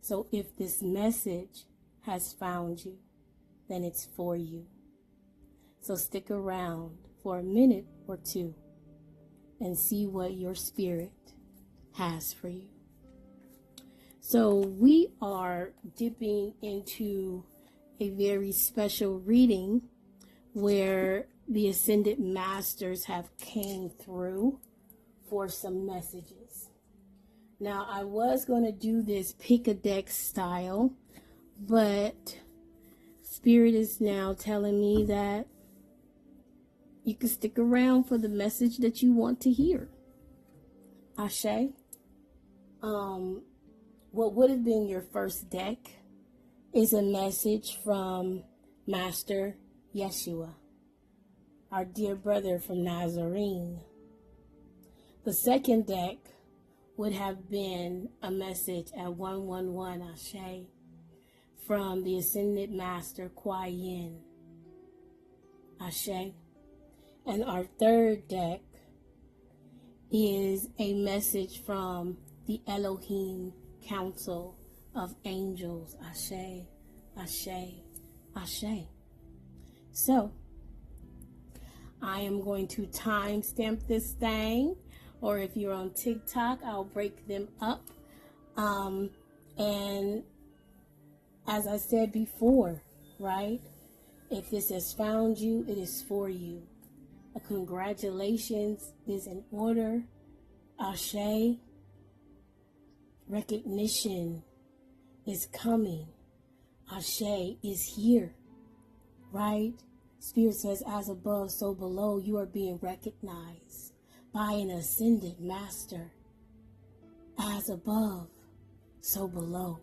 So if this message has found you, then it's for you. So stick around for a minute or two and see what your spirit has for you. So we are dipping into a very special reading where the Ascended Masters have came through for some messages. Now, I was going to do this pick a deck style, but Spirit is now telling me that you can stick around for the message that you want to hear. Ashe. What would have been your first deck is a message from Master Yeshua, our dear brother from Nazarene. The second deck would have been a message at 111 Ashe from the Ascended Master GuanYin. Ashe. And our third deck is a message from the Elohim Council of Angels. Ashe, Ashe, Ashe. So, I am going to timestamp this thing, or if you're on TikTok, I'll break them up. And as I said before, right? If this has found you, it is for you. A congratulations is in order. Ashe. Recognition is coming. Ashe is here, right? Spirit says, as above, so below, you are being recognized by an ascended master. As above, so below.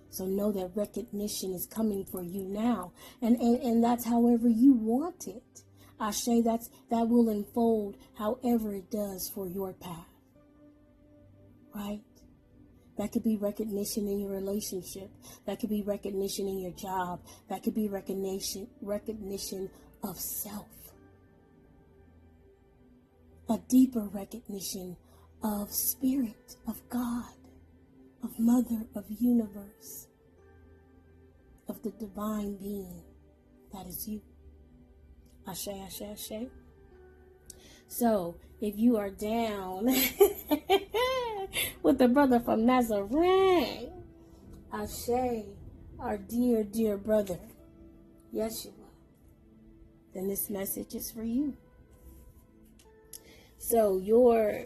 So know that recognition is coming for you now. And that's however you want it. Ashe, that will unfold however it does for your path. Right? That could be recognition in your relationship. That could be recognition in your job. That could be recognition of self. A deeper recognition of spirit, of God, of Mother, of universe, of the divine being that is you. Ashe, ashe, ashe. So, if you are down with the brother from Nazarene, Ashe, our dear, dear brother, Yeshua, then this message is for you. So, your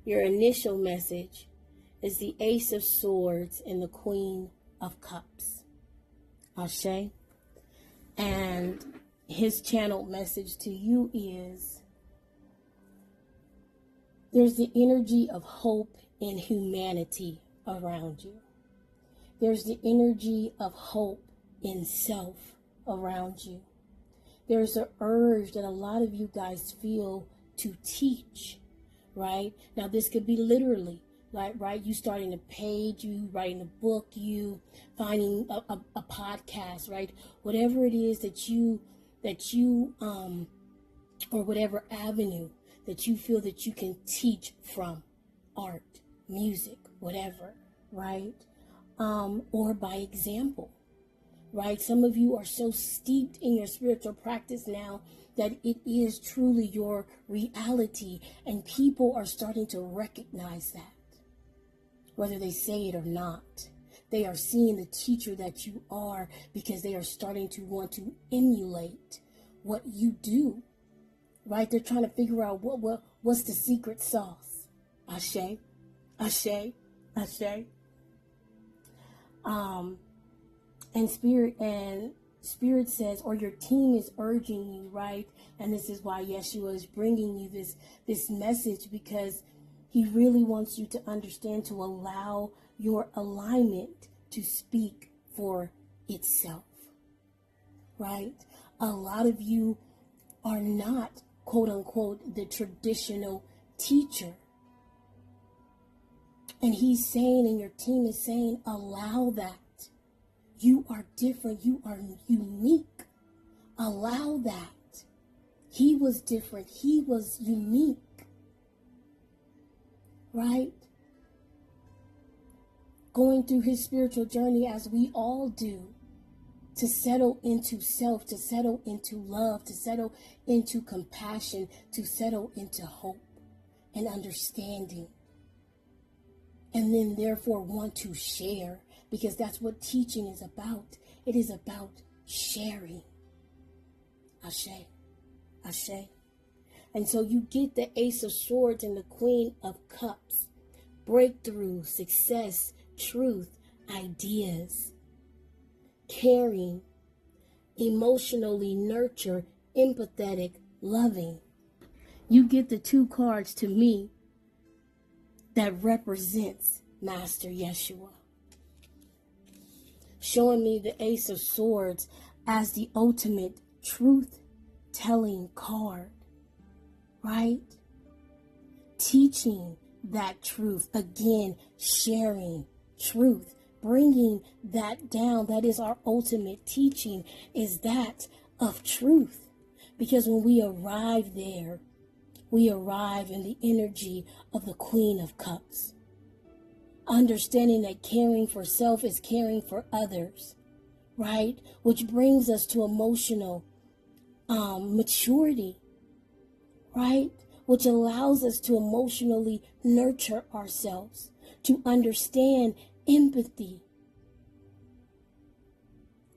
initial message is the Ace of Swords and the Queen of Cups. Ashe. And his channeled message to you is, there's the energy of hope and humanity around you. There's the energy of hope in self around you. There's an urge that a lot of you guys feel to teach, right? Now, this could be literally, like, right? You starting a page, you writing a book, you finding a podcast, right? Whatever it is that you or whatever avenue that you feel that you can teach from, art, music, whatever, right? Or by example, right? Some of you are so steeped in your spiritual practice now that it is truly your reality, and people are starting to recognize that, whether they say it or not. They are seeing the teacher that you are because they are starting to want to emulate what you do, right? They're trying to figure out what's the secret sauce. Ashe, ashe, ashe. And spirit says, or your team is urging you, right? And this is why Yeshua is bringing you this message, because he really wants you to understand, to allow your alignment to speak for itself, right? A lot of you are not, quote unquote, the traditional teacher. And he's saying, and your team is saying, allow that. You are different. You are unique. Allow that. He was different. He was unique. Right? going through his spiritual journey as we all do, to settle into self, to settle into love, to settle into compassion, to settle into hope and understanding. And then therefore want to share, because that's what teaching is about. It is about sharing. Ashe, Ashe. And so you get the Ace of Swords and the Queen of Cups. Breakthrough, success, truth, ideas, caring, emotionally nurture, empathetic, loving. You get the 2 cards to me that represents Master Yeshua, showing me the Ace of Swords as the ultimate truth-telling card, right? Teaching that truth, again, sharing truth, bringing that down. That is our ultimate teaching, is that of truth. Because when we arrive there, we arrive in the energy of the Queen of Cups. Understanding that caring for self is caring for others, right? Which brings us to emotional maturity, right? Which allows us to emotionally nurture ourselves, to understand empathy,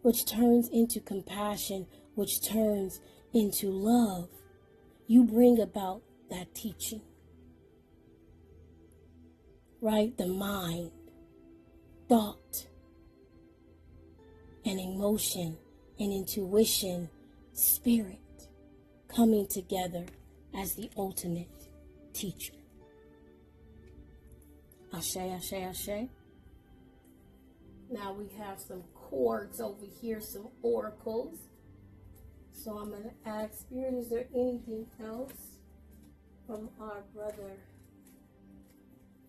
which turns into compassion, which turns into love. You bring about that teaching, right? The mind, thought, and emotion, and intuition, spirit, coming together as the ultimate teacher. Ashe, Ashe, Ashe. Now we have some chords over here, some oracles. So I'm going to ask Spirit, is there anything else from our brother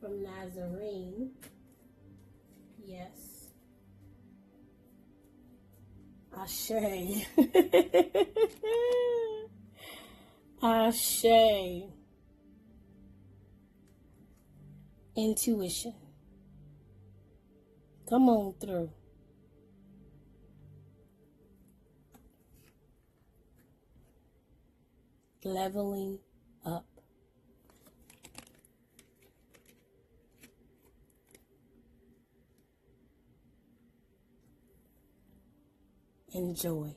from Nazarene? Yes. Ashe. Ashe. Intuition. Come on through. Leveling up. And joy.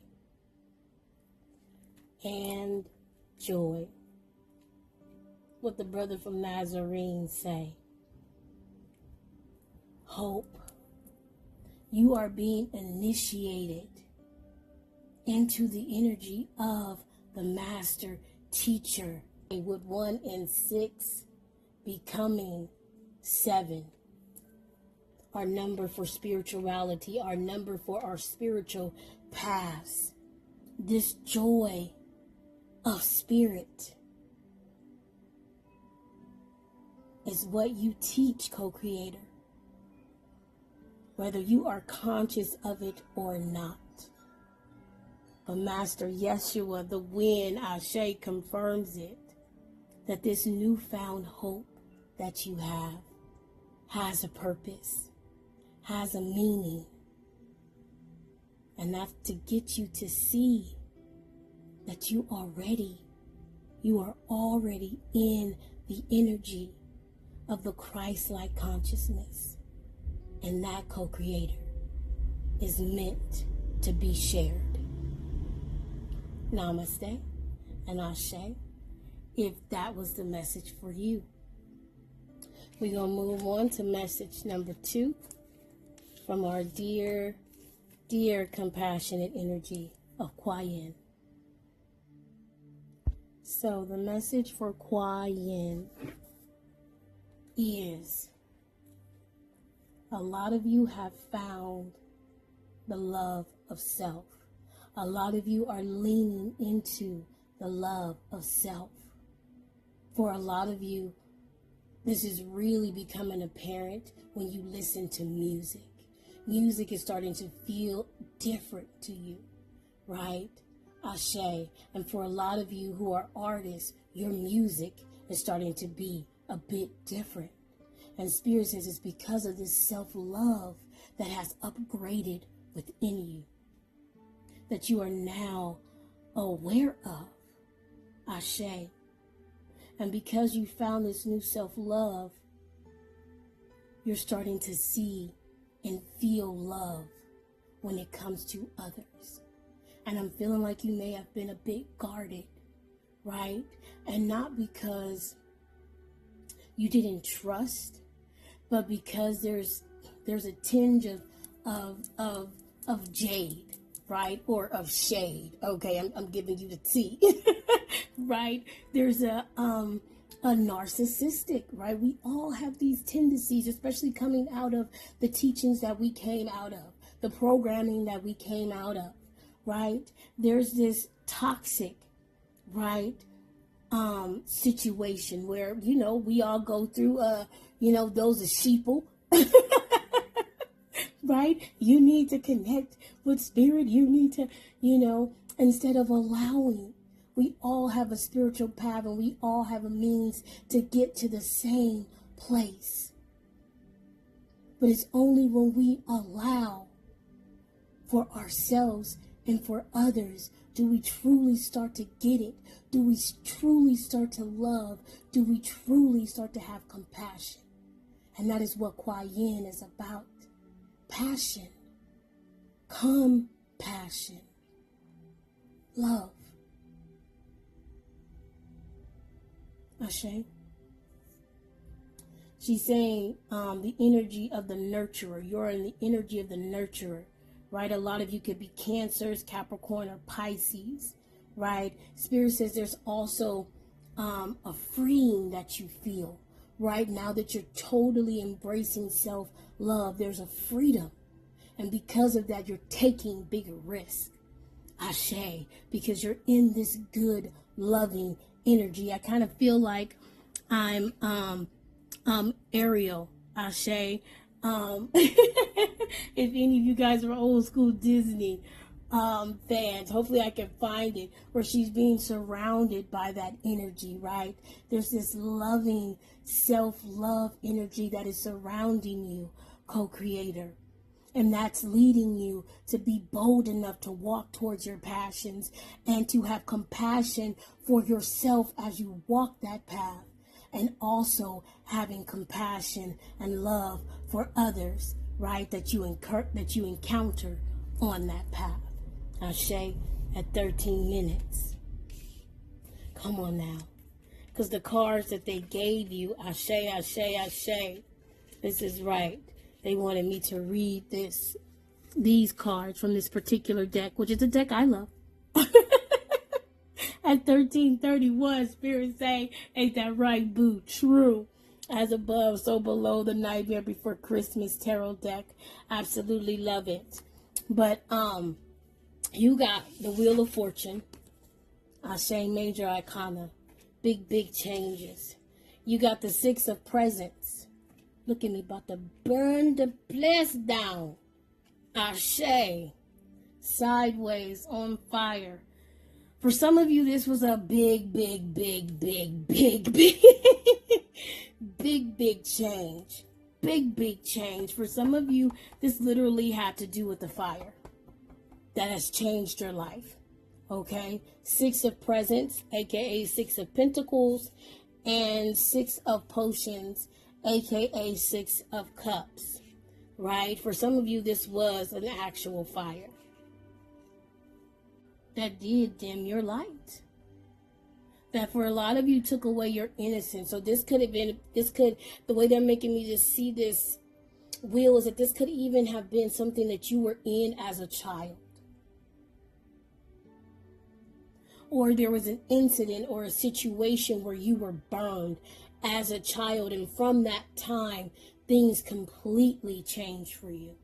And joy. What the brother from Nazarene say. Hope. You are being initiated into the energy of the master teacher. With 1 and 6 becoming 7. Our number for spirituality, our number for our spiritual paths. This joy of spirit is what you teach, co-creator, whether you are conscious of it or not. But Master Yeshua, the wind, Ashe, confirms it, that this newfound hope that you have has a purpose, has a meaning. And that's to get you to see that you are already in the energy of the Christ-like consciousness. And that co-creator is meant to be shared. Namaste and Ashe, if that was the message for you. We're going to move on to message number 2 from our dear, dear compassionate energy of GuanYin. So the message for GuanYin is, a lot of you have found the love of self. A lot of you are leaning into the love of self. For a lot of you, this is really becoming apparent when you listen to music. Music is starting to feel different to you, right? Ashe. And for a lot of you who are artists, your music is starting to be a bit different. And Spirit says it's because of this self-love that has upgraded within you, that you are now aware of. Ashe. And because you found this new self-love, you're starting to see and feel love when it comes to others. And I'm feeling like you may have been a bit guarded, right? And not because you didn't trust, but because there's a tinge of jade, right? Or of shade. Okay, I'm giving you the tea. Right? There's a narcissistic, right? We all have these tendencies, especially coming out of the teachings that we came out of, the programming that we came out of, right? There's this toxic, right, situation where, we all go through, those are sheeple, right? You need to connect with Spirit. You need to, instead of allowing. We all have a spiritual path, and we all have a means to get to the same place. But it's only when we allow for ourselves and for others do we truly start to get it. Do we truly start to love? Do we truly start to have compassion? And that is what GuanYin is about. Passion. Compassion. Love. Ashe. She's saying the energy of the nurturer. You're in the energy of the nurturer, right? A lot of you could be Cancers, Capricorn, or Pisces, right? Spirit says there's also a freeing that you feel, right? Now that you're totally embracing self-love, there's a freedom. And because of that, you're taking bigger risks. Ashe, because you're in this good, loving energy. I kind of feel like I'm Ariel. Ashe. If any of you guys are old school Disney fans, hopefully I can find it, where she's being surrounded by that energy, right? There's this loving self-love energy that is surrounding you, co-creator. And that's leading you to be bold enough to walk towards your passions and to have compassion for yourself as you walk that path. And also having compassion and love for others, right? That you encounter on that path. Ashe, at 13 minutes. Come on now. Because the cards that they gave you, Ashe, Ashe, Ashe. This is right. They wanted me to read these cards from this particular deck, which is a deck I love. At 1331, Spirit say, ain't that right, boo? True. As above, so below, the Nightmare Before Christmas tarot deck. Absolutely love it. But you got the Wheel of Fortune. Ashe, Major Arcana. Big changes. You got the Six of Presents. Look at me, about to burn the place down. Ashe. Sideways, on fire. For some of you, this was a big change. Big change. For some of you, this literally had to do with the fire that has changed your life. Okay? Six of Presents, aka Six of Pentacles, and Six of Potions, aka Six of Cups, right? For some of you, this was an actual fire that did dim your light. That for a lot of you took away your innocence. So this could have been, the way they're making me just see this wheel is that this could even have been something that you were in as a child. Or there was an incident or a situation where you were burned as a child, and from that time, things completely changed for you.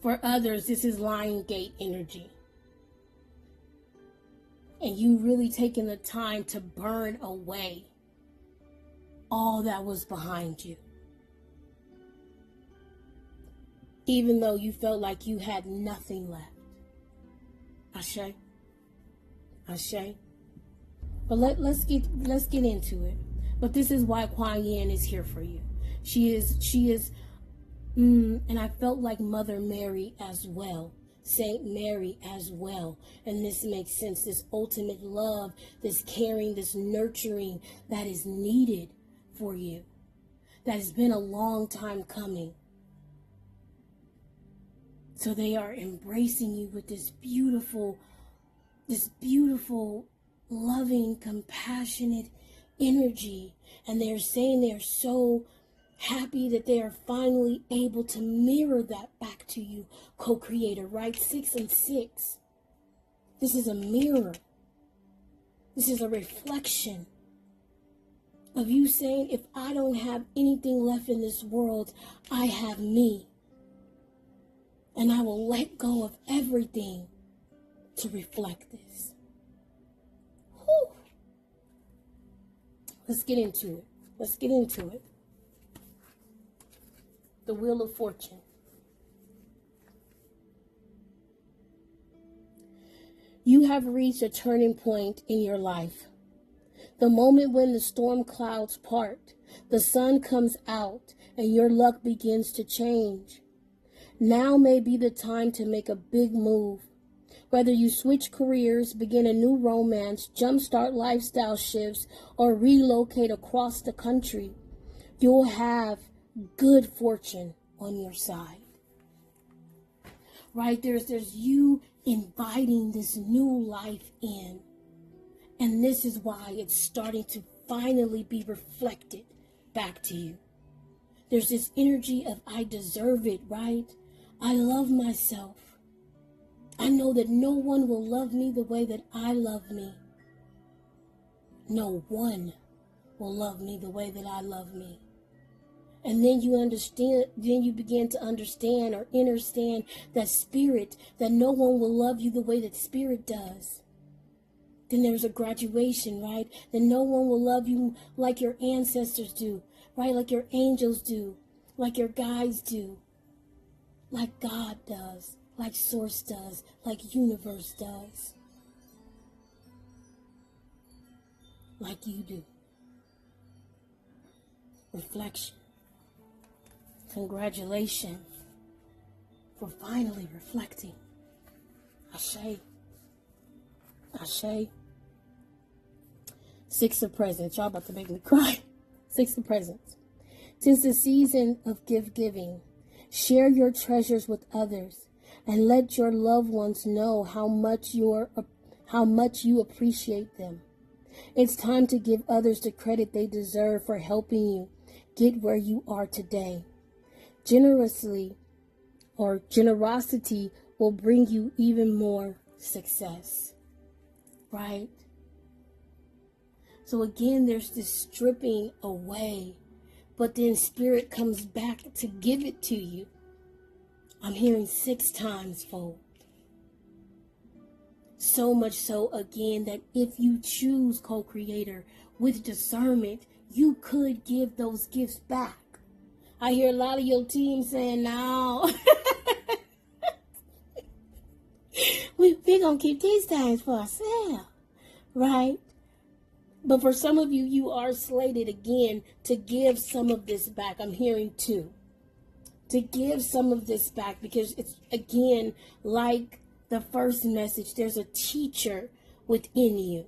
For others, this is Lion Gate energy. And you really taking the time to burn away all that was behind you. Even though you felt like you had nothing left. Ashe. Ashe. But let's get into it. But this is why GuanYin is here for you. She is, and I felt like Mother Mary as well. Saint Mary as well. And this makes sense. This ultimate love, this caring, this nurturing that is needed for you. That has been a long time coming. So they are embracing you with this beautiful, loving, compassionate energy. And they're saying they're so happy that they are finally able to mirror that back to you, co-creator, right? 6 and 6. This is a mirror. This is a reflection of you saying, if I don't have anything left in this world, I have me. And I will let go of everything to reflect this. Whew. Let's get into it. The Wheel of Fortune. You have reached a turning point in your life. The moment when the storm clouds part, the sun comes out, and your luck begins to change. Now may be the time to make a big move. Whether you switch careers, begin a new romance, jumpstart lifestyle shifts, or relocate across the country, you'll have good fortune on your side. Right? There's you inviting this new life in. And this is why it's starting to finally be reflected back to you. There's this energy of I deserve it, right? I love myself. I know that no one will love me the way that I love me. No one will love me the way that I love me. And then you begin to understand or understand that spirit, that no one will love you the way that spirit does. Then there's a graduation, right? That no one will love you like your ancestors do, right? Like your angels do, like your guides do, like God does, like Source does, like Universe does, like you do. Reflection. Congratulations for finally reflecting. Ashe. Ashe. 6 of Presents. Y'all about to make me cry. 6 of Presents. 'Tis the season of gift giving. Share your treasures with others and let your loved ones know how much you appreciate them. It's time to give others the credit they deserve for helping you get where you are today. Generosity will bring you even more success. Right? So again, there's this stripping away, but then spirit comes back to give it to you. I'm hearing 6 times fold. So much so, again, that if you choose, co-creator, with discernment, you could give those gifts back. I hear a lot of your team saying, no, we're going to keep these things for ourselves, right? But for some of you, you are slated again to give some of this back. I'm hearing 2. To give some of this back, because it's, again, like the first message, there's a teacher within you.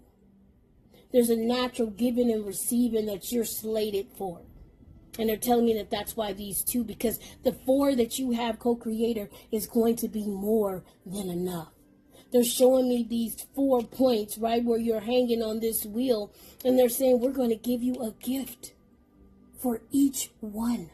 There's a natural giving and receiving that you're slated for. And they're telling me that that's why these 2, because the 4 that you have, co-creator, is going to be more than enough. They're showing me these 4 points, right, where you're hanging on this wheel. And they're saying, we're going to give you a gift for each one.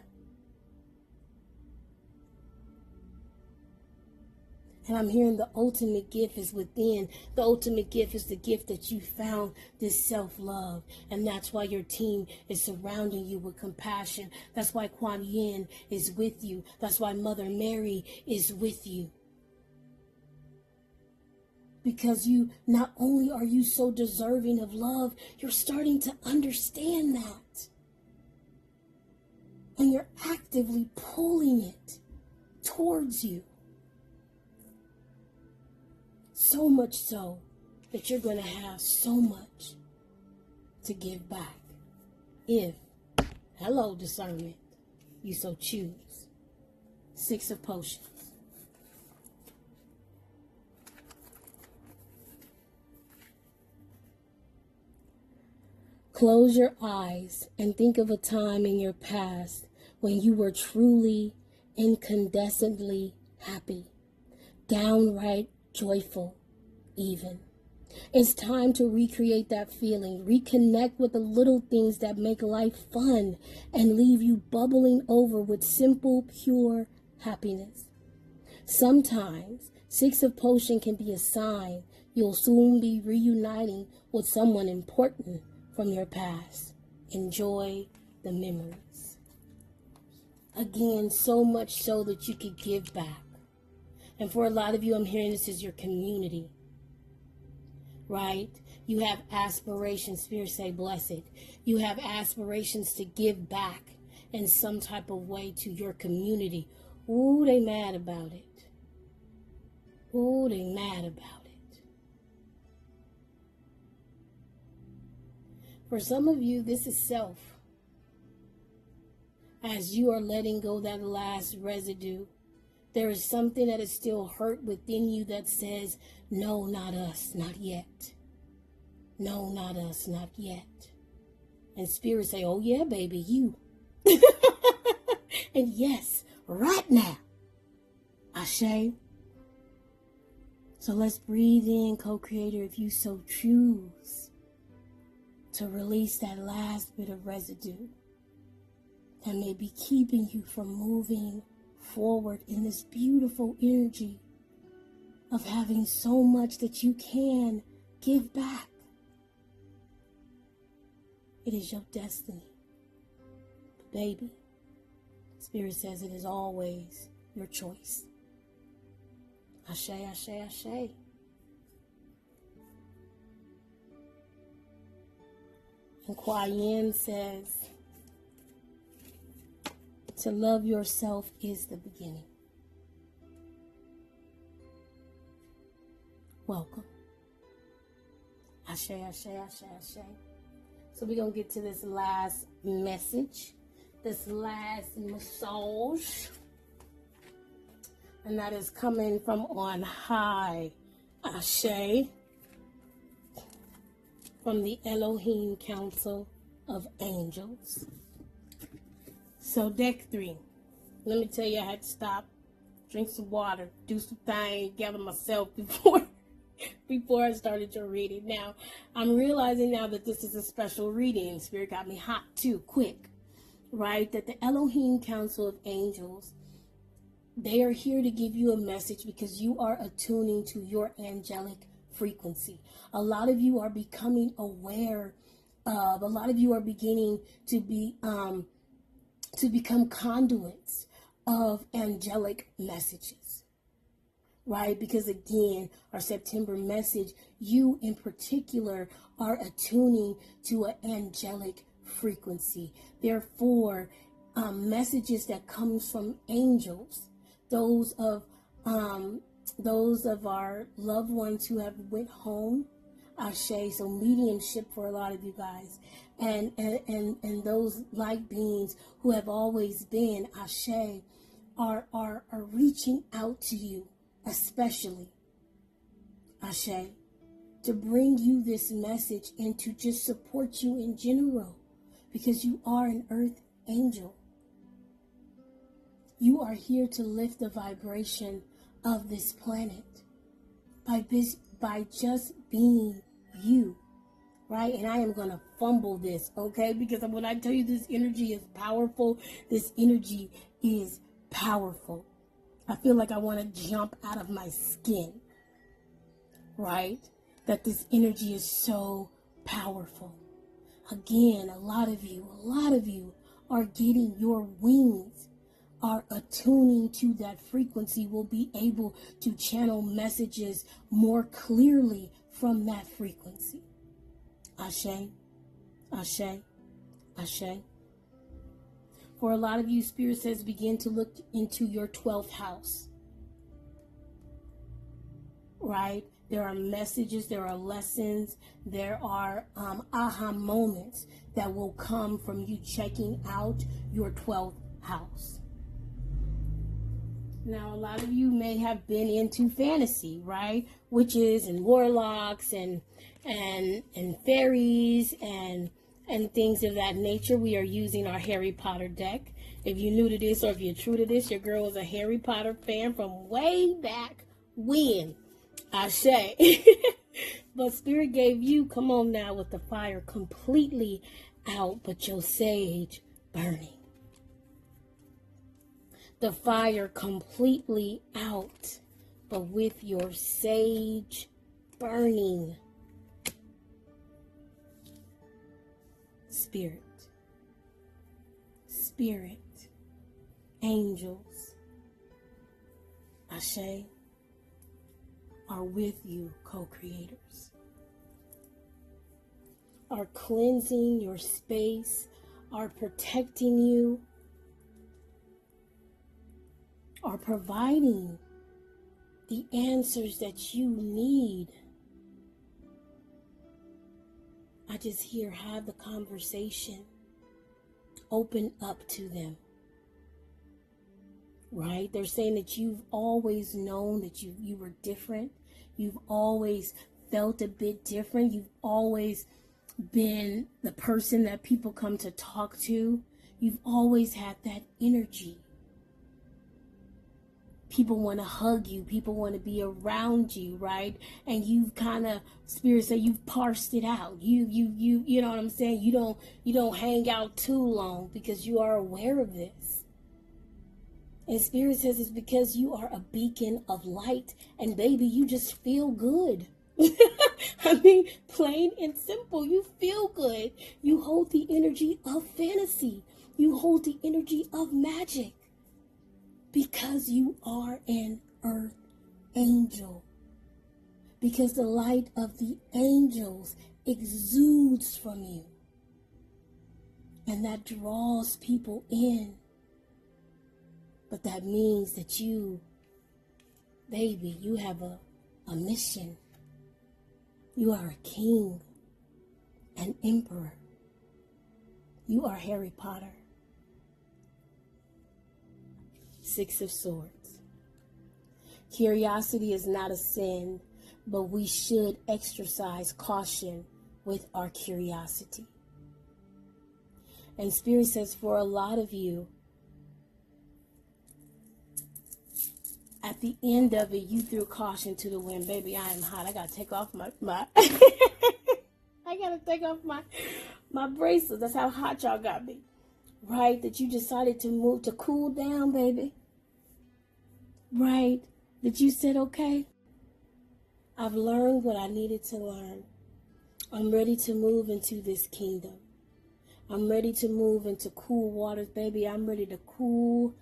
And I'm hearing the ultimate gift is within. The ultimate gift is the gift that you found, this self-love. And that's why your team is surrounding you with compassion. That's why GuanYin is with you. That's why Mother Mary is with you. Because you, not only are you so deserving of love, you're starting to understand that. And you're actively pulling it towards you. So much so that you're going to have so much to give back. if, hello discernment, you so choose. 6 of Potions. Close your eyes and think of a time in your past when you were truly, incandescently happy, downright joyful even. It's time to recreate that feeling, reconnect with the little things that make life fun and leave you bubbling over with simple, pure happiness. Sometimes 6 of Potion can be a sign you'll soon be reuniting with someone important from your past. Enjoy the memories. Again, so much so that you could give back. And for a lot of you, I'm hearing this is your community, right? You have aspirations, Spirit say blessed. You have aspirations to give back in some type of way to your community. Ooh, they mad about it. Ooh, they mad about it. For some of you, this is self. As you are letting go that last residue, there is something that is still hurt within you that says, no, not us, not yet. No, not us, not yet. And Spirit say, oh yeah, baby, you. And yes, right now. Ashe. So let's breathe in, co-creator, if you so choose to release that last bit of residue that may be keeping you from moving forward in this beautiful energy of having so much that you can give back. It is your destiny. But baby, Spirit says it is always your choice. Ashe, ashe, ashe. And GuanYin says, to love yourself is the beginning. Welcome. Ashe, ashe, ashe, ashe. So we're going to get to this last message, this last massage. And that is coming from on high. Ashe. From the Elohim Council of Angels. So deck 3. Let me tell you, I had to stop, drink some water, do some things, gather myself before I started your reading. Now, I'm realizing now that this is a special reading. Spirit got me hot too, quick. Right? That the Elohim Council of Angels, they are here to give you a message because you are attuning to your angelic frequency. A lot of you are becoming aware of, a lot of you are beginning to be, to become conduits of angelic messages, right? Because again, our September message, you in particular are attuning to an angelic frequency. Therefore, messages that comes from angels, those of our loved ones who have went home, Ashe, so mediumship for a lot of you guys, and those light beings who have always been, Ashe, are reaching out to you, especially, Ashe, to bring you this message and to just support you in general, because you are an earth angel. You are here to lift the vibration of this planet by just being you, right? And I am going to fumble this, okay? Because when I tell you this energy is powerful, this energy is powerful. I feel like I want to jump out of my skin, right? That this energy is so powerful. Again, a lot of you are getting your wings, are attuning to that frequency, will be able to channel messages more clearly from that frequency. Ashe, ashe, ashe. For a lot of you, Spirit says begin to look into your 12th house, right? There are messages, there are lessons, there are aha moments that will come from you checking out your 12th house. Now, a lot of you may have been into fantasy, right? Witches and warlocks and fairies and things of that nature. We are using our Harry Potter deck. If you're new to this or if you're true to this, your girl was a Harry Potter fan from way back when. I say. But Spirit gave you, come on now, with the fire completely out, but your sage burning. The fire completely out, but with your sage burning. Spirit, angels, Ashe, are with you, co-creators. Are cleansing your space, are protecting you, are providing the answers that you need. I just hear, have the conversation. Open up to them. Right? They're saying that you've always known that you were different. You've always felt a bit different. You've always been the person that people come to talk to. You've always had that energy. People want to hug you. People want to be around you, right? And you've kind of, Spirit say, you've parsed it out. You know what I'm saying? You don't hang out too long because you are aware of this. And Spirit says it's because you are a beacon of light, and baby, you just feel good. I mean, plain and simple, you feel good. You hold the energy of fantasy. You hold the energy of magic. Because you are an earth angel. Because the light of the angels exudes from you. And that draws people in. But that means that you, baby, you have a mission. You are a king, an emperor. You are Harry Potter. Six of Swords. Curiosity is not a sin, but we should exercise caution with our curiosity. And Spirit says for a lot of you, at the end of it, you threw caution to the wind. Baby, I am hot. I got to take off my I got to take off my bracelets. That's how hot y'all got me. Right? That you decided to move, to cool down, baby. Right? That you said, okay, I've learned what I needed to learn. I'm ready to move into this kingdom. I'm ready to move into cool waters, baby. I'm ready to cool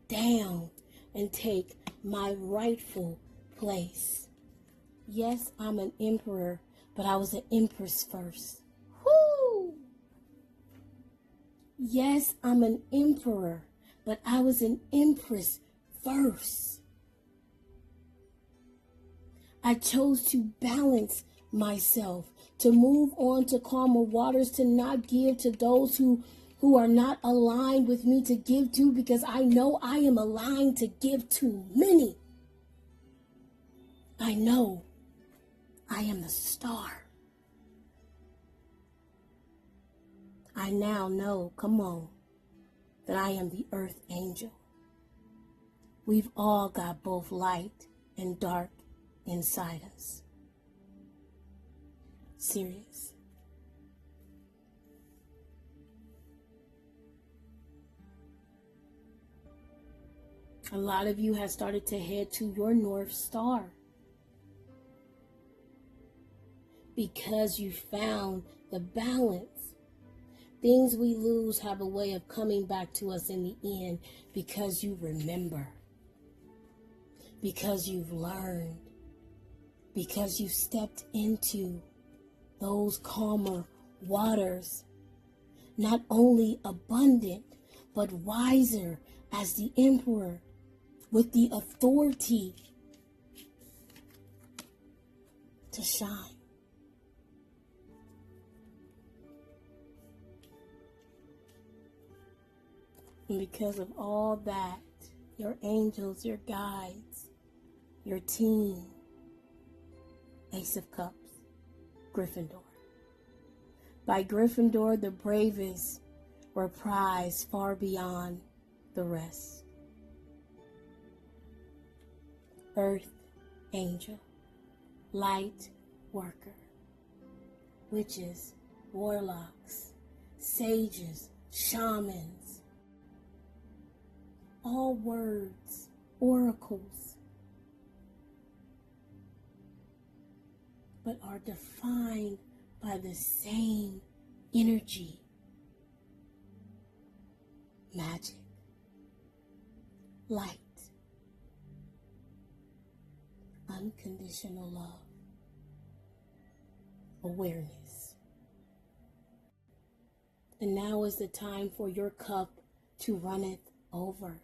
down and take my rightful place. Yes, I'm an emperor, but I was an empress first. Whoo! Yes, I'm an emperor, but I was an empress first. I chose to balance myself, to move on to calmer waters, to not give to those who are not aligned with me to give to, because I know I am aligned to give to many. I know I am the star. I now know, come on, that I am the earth angel. We've all got both light and dark inside us. Serious. A lot of you have started to head to your North Star because you found the balance. Things we lose have a way of coming back to us in the end because you remember, because you've learned, because you stepped into those calmer waters, not only abundant, but wiser as the emperor, with the authority to shine. And because of all that, your angels, your guides, your team, Ace of Cups, Gryffindor. By Gryffindor, the bravest were prized far beyond the rest. Earth angel, light worker, witches, warlocks, sages, shamans, all words, oracles, but are defined by the same energy, magic, light, unconditional love, awareness. And now is the time for your cup to runneth over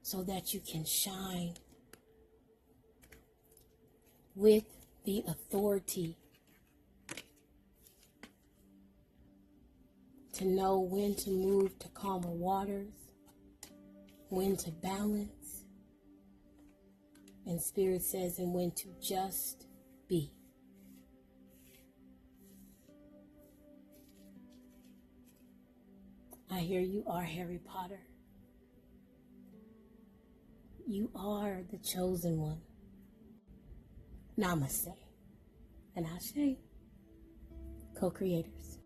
so that you can shine with the authority to know when to move to calmer waters, when to balance, and Spirit says, and when to just be. I hear you are Harry Potter. You are the chosen one. Namaste and Ase, co-creators.